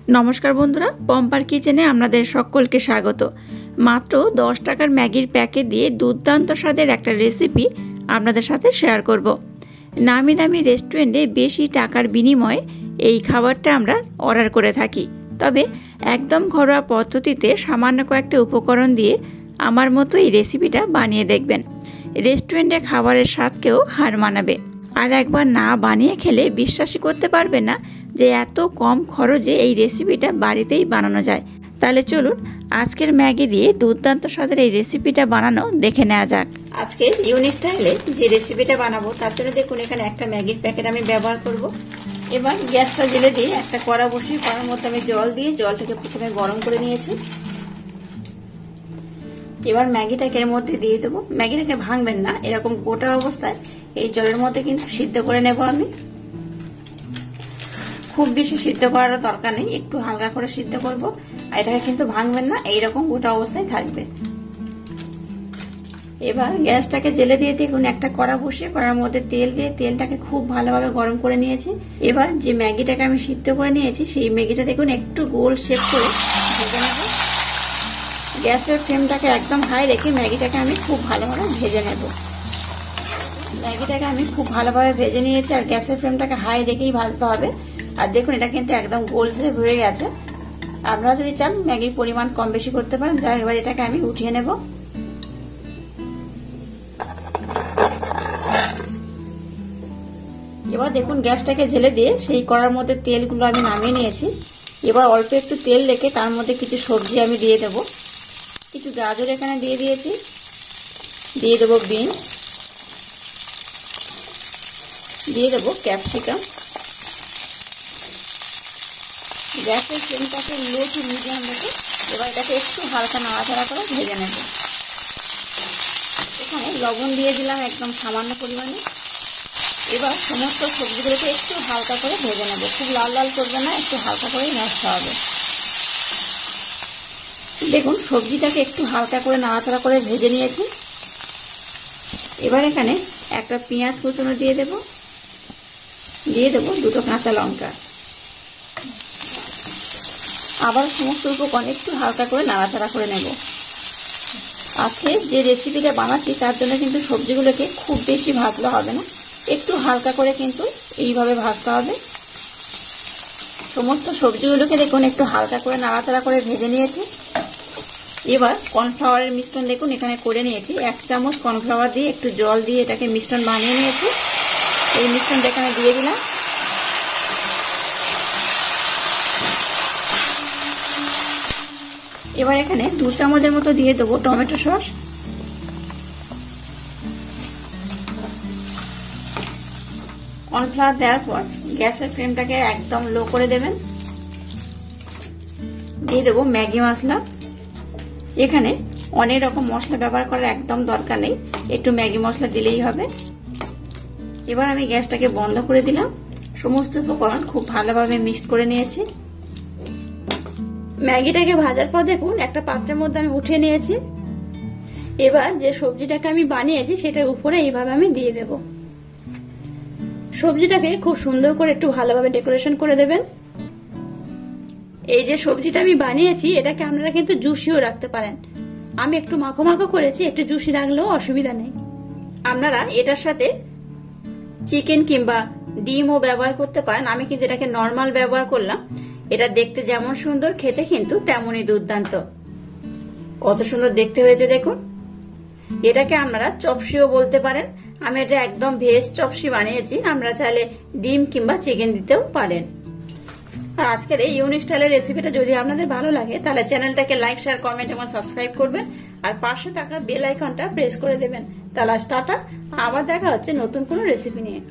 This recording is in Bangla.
নমস্কার বন্ধুরা, পম্পার কিচেনে আপনাদের সকলকে স্বাগত। মাত্র 10 টাকার ম্যাগির প্যাকেট দিয়ে দুর্দান্ত স্বাদের একটা রেসিপি আপনাদের সাথে শেয়ার করব। নামি দামি রেস্টুরেন্টে বেশি টাকার বিনিময়ে এই খাবারটা আমরা অর্ডার করে থাকি, তবে একদম ঘরোয়া পদ্ধতিতে সামান্য কয়েকটা উপকরণ দিয়ে আমার মতো এই রেসিপিটা বানিয়ে দেখবেন। রেস্টুরেন্টে খাবারের স্বাদকেও হার মানাবে। আর একবার না বানিয়ে খেলে বিশ্বাসই করতে পারবে না যে এত কম খরচে এই রেসিপিটা বাড়িতেই বানানো যায়। তাহলে চলুন আজকের ম্যাগি দিয়ে দুর্দান্ত স্বাদের এই রেসিপিটা বানানো দেখে নেওয়া যাক। আজকে ইউনিক স্টাইলে যে রেসিপিটা বানাবো তার জন্য দেখুন এখানে একটা ম্যাগির প্যাকেট আমি ব্যবহার করব। এবার গ্যাসটা জেলে দিয়ে একটা কড়া বসিয়ে কড়ার মধ্যে আমি জল দিয়ে জলটাকে প্রথমে গরম করে নিয়েছি। এবার ম্যাগিটাকে এর মধ্যে দিয়ে দেবো। ম্যাগিটাকে ভাঙবেন না, এরকম গোটা অবস্থায় এই জলের মধ্যে কিন্তু সিদ্ধ করে নেব আমি। খুব বেশি সিদ্ধ করার দরকার নেই, একটু হালকা করে সিদ্ধ করব। আর এটাকে কিন্তু ভাঙবেন না, এইরকম গোটা অবস্থায় থাকবে। এবার গ্যাসটাকে জেলে দিয়ে দেখুন একটা কড়া বসিয়ে কড়ার মধ্যে তেল দিয়ে তেলটাকে খুব ভালোভাবে গরম করে নিয়েছি। এবার যে ম্যাগিটাকে আমি সিদ্ধ করে নিয়েছি সেই ম্যাগিটা দেখুন একটু গোল শেপ করে ভেজে নেব। গ্যাসের ফ্লেমটাকে একদম হাই রেখে ম্যাগিটাকে আমি খুব ভালোভাবে ভেজে নেব। ম্যাগিটাকে আমি খুব ভালোভাবে ভেজে নিয়েছি, আর গ্যাসের ফ্লেমটাকে হাই রেখেই ভাজতে হবে। আর দেখুন এটা কিন্তু একদম গোল শেপ হয়ে গেছে। আপনারা যদি চান ম্যাগির পরিমাণ কম বেশি করতে পারেন। যাই এবার এটাকে আমি উঠিয়ে নেব। এবার দেখুন গ্যাসটাকে জেলে দিয়ে সেই কড়ার মধ্যে তেলগুলো আমি নামিয়ে নিয়েছি। এবার অল্প একটু তেল রেখে তার মধ্যে কিছু সবজি আমি দিয়ে দেবো। কিছু গাজর এখানে দিয়ে দিয়েছি, দিয়ে দেবো বিনস, দিয়ে দেবো ক্যাপসিকাম। গ্যাসের ফ্লেমটাকে লো টু মিডিয়াম রেখে এবার এটাকে একটু হালকা নাড়াচাড়া করে ভেজে নেব। এখানে লবণ দিয়ে দিলাম একদম সামান্য পরিমাণে। এবার সমস্ত সবজিগুলোকে একটু হালকা করে ভেজে নেব, খুব লাল লাল করবে না, একটু হালকা করেই ভাজতে হবে। দেখুন সবজিটাকে একটু হালকা করে নাড়াচাড়া করে ভেজে নিয়েছি। এবার এখানে একটা পেঁয়াজ কুচনো দিয়ে দেব, দিয়ে দেবো দুটো কাঁচা লঙ্কা। আবার সমস্ত উপকরণ একটু হালকা করে নাড়াচাড়া করে নেব। আজকে যে রেসিপিটা বানাচ্ছি তার জন্য কিন্তু সবজিগুলোকে খুব বেশি ভাজলে হবে না, একটু হালকা করে কিন্তু এইভাবে ভাজতে হবে। সমস্ত সবজিগুলোকে দেখুন একটু হালকা করে নাড়াচাড়া করে ভেজে নিয়েছি। এবার কর্নফ্লাওয়ারের মিশ্রণ দেখুন এখানে করে নিয়েছি। 1 চামচ কর্নফ্লাওয়ার দিয়ে একটু জল দিয়ে এটাকে মিশ্রণ বানিয়ে নিয়েছি। এই মিশ্রণটা এখানে দিয়ে দিলাম। এবার এখানে 2 চামচের মতো দিয়ে দেবো টমেটো সস। কর্নফ্লাওয়ার দেওয়ার পর গ্যাসের ফ্লেমটাকে একদম লো করে দেবেন। দিয়ে দেবো ম্যাগি মশলা। এখানে অনেক রকম মশলা ব্যবহার করার একদম দরকার নেই, একটু ম্যাগি মশলা দিলেই হবে। এবার আমি গ্যাসটাকে বন্ধ করে দিলাম। সমস্ত উপকরণ খুব ভালোভাবে মিক্সড করে নিয়েছি। ম্যাগিটাকে ভাজার পর দেখুন একটা পাত্রের মধ্যে আমি উঠিয়ে নিয়েছি। এবার যে সবজিটাকে আমি বানিয়েছি সেটার উপরে এইভাবে আমি দিয়ে দেব। সবজিটাকে খুব সুন্দর করে একটু ভালোভাবে ডেকোরেশন করে দেবেন। এই যে সবজিটা আমি বানিয়েছি এটাকে আপনারা কিন্তু জুসিও রাখতে পারেন। আমি একটু মাখো মাখো করেছি, একটু জুসি রাখলেও অসুবিধা নেই। আপনারা এটার সাথে চিকেন কিংবা ডিমও ব্যবহার করতে পারেন। আমি কিন্তু এটাকে নর্মাল ব্যবহার করলাম। এটা দেখতে যেমন সুন্দর, খেতে কিন্তু তেমনই দুর্দান্ত। কত সুন্দর দেখতে হয়েছে দেখুন। এটাকে আপনারা চপসিও বলতে পারেন। আমি এটা একদম ভেজ চপসি বানিয়েছি, আপনারা চাইলে ডিম কিংবা চিকেন দিতেও পারেন। আর আজকের এই ইউনিক স্টাইলের রেসিপিটা যদি আপনাদের ভালো লাগে তাহলে চ্যানেলটাকে লাইক, শেয়ার, কমেন্ট এবং সাবস্ক্রাইব করবেন। আর পাশে থাকা বেল আইকনটা প্রেস করে দেবেন। তাহলে টাটা, আবার দেখা হচ্ছে নতুন কোনো রেসিপি নিয়ে।